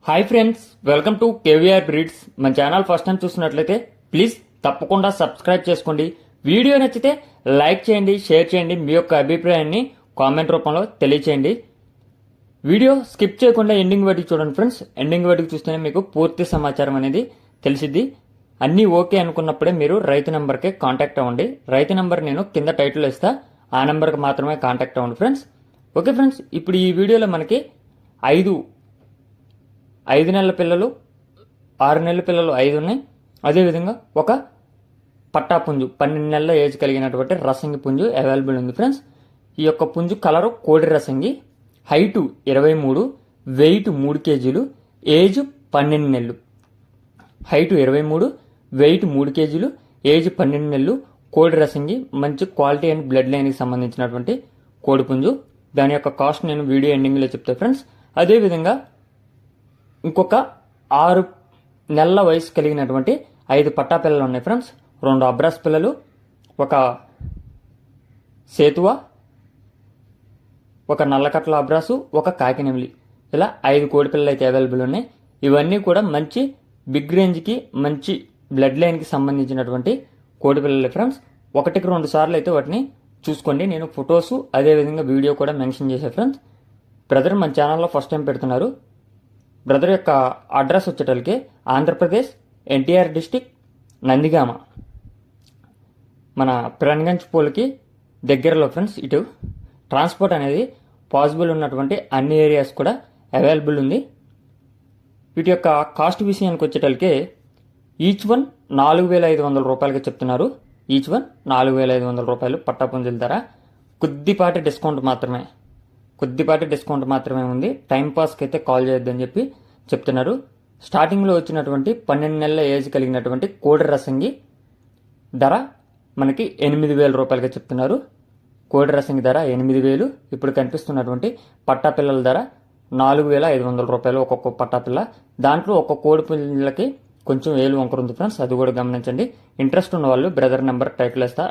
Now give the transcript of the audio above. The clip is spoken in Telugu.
Hi friends, welcome to KVR breeds. మన ఛానల్ ఫస్ట్ టైం చూస్తున్నట్లయితే ప్లీజ్ తప్పకుండా సబ్స్క్రైబ్ చేసుకోండి. వీడియో నచ్చితే లైక్ చేయండి, షేర్ చేయండి, మీ యొక్క అభిప్రాయాన్ని కామెంట్ రూపంలో తెలియచేయండి. వీడియో స్కిప్ చేయకుండా ఎండింగ్ వరకు చూడండి ఫ్రెండ్స్. ఎండింగ్ వరకు చూస్తేనే మీకు పూర్తి సమాచారం అనేది తెలిసిద్ది. అన్నీ ఓకే అనుకున్నప్పుడే మీరు రైతు నెంబర్కే కాంటాక్ట్ అవ్వండి. రైతు నెంబర్ నేను కింద టైటిల్ ఇస్తా, ఆ నెంబర్కి మాత్రమే కాంటాక్ట్ అవ్వండి ఫ్రెండ్స్. ఓకే ఫ్రెండ్స్, ఇప్పుడు ఈ వీడియోలో మనకి ఐదు నెలల పిల్లలు, 6 నెలల పిల్లలు 5 ఉన్నాయి. అదేవిధంగా ఒక పట్టా పుంజు 12 నెలల ఏజ్ కలిగినటువంటి రసంగి పుంజు అవైలబుల్ ఉంది ఫ్రెండ్స్. ఈ యొక్క పుంజు కలరు కోడి రసంగి, హైటు 23, వెయిట్ 3 కేజీలు, ఏజ్ 12 నెలలు. హైటు 23, వెయిట్ 3 కేజీలు, ఏజ్ 12 నెలలు, కోడి రసంగి, మంచి క్వాలిటీ అండ్ బ్లడ్ లైన్కి సంబంధించినటువంటి కోడి పుంజు. దాని యొక్క కాస్ట్ నేను వీడియో ఎండింగ్లో చెప్తాను ఫ్రెండ్స్. అదేవిధంగా ఇంకొక 6 నెలల వయసు కలిగినటువంటి 5 పట్టా పిల్లలు ఉన్నాయి ఫ్రెండ్స్. 2 అబ్రాస్ పిల్లలు, ఒక సేతువ, ఒక నల్లకట్ల అబ్రాసు, ఒక కాకినెమిలి, ఇలా 5 కోడి పిల్లలు అయితే అవైలబుల్ ఉన్నాయి. ఇవన్నీ కూడా మంచి బిగ్ రేంజ్కి, మంచి బ్లడ్ లైన్కి సంబంధించినటువంటి కోడి పిల్లలు ఫ్రెండ్స్. 1-2 సార్లు అయితే వాటిని చూసుకోండి. నేను ఫొటోస్ అదేవిధంగా వీడియో కూడా మెన్షన్ చేశాను ఫ్రెండ్స్. బ్రదర్ మన ఛానల్లో ఫస్ట్ టైం పెడుతున్నారు. బ్రదర్ యొక్క అడ్రస్ వచ్చేటోళ్ళకి ఆంధ్రప్రదేశ్, ఎన్టీఆర్ డిస్టిక్, నందిగామ, మన ప్రణగంజ్ పోల్కి దగ్గరలో ఫ్రెండ్స్. ఇటు ట్రాన్స్పోర్ట్ అనేది పాసిబుల్ ఉన్నటువంటి అన్ని ఏరియాస్ కూడా అవైలబుల్ ఉంది. వీటి యొక్క కాస్ట్ విషయానికి వచ్చేటోళ్ళకి ఈచ్ వన్ 4,500 రూపాయలకి చెప్తున్నారు. ఈచ్ వన్ 4,500 రూపాయలు పట్టా పుంజుల ధర. కొద్దిపాటి డిస్కౌంట్ మాత్రమే ఉంది. టైంపాస్కి అయితే కాల్ చేయొద్దని చెప్పి చెప్తున్నారు. స్టార్టింగ్లో వచ్చినటువంటి 12 నెలల ఏజ్ కలిగినటువంటి కోడి రసంగి ధర మనకి 8,000 రూపాయలకి చెప్తున్నారు. కోడి రసంగి ధర 8,000. ఇప్పుడు కనిపిస్తున్నటువంటి పట్టా పిల్లల ధర 4,500 రూపాయలు ఒక్కొక్క పట్టా పిల్ల. దాంట్లో ఒక్కొక్క కోడి పిల్లలకి కొంచెం వేలు వంకర ఉంది ఫ్రెండ్స్, అది కూడా గమనించండి. ఇంట్రెస్ట్ ఉన్న వాళ్ళు బ్రదర్ నెంబర్ టైటిల్ ఇస్తా,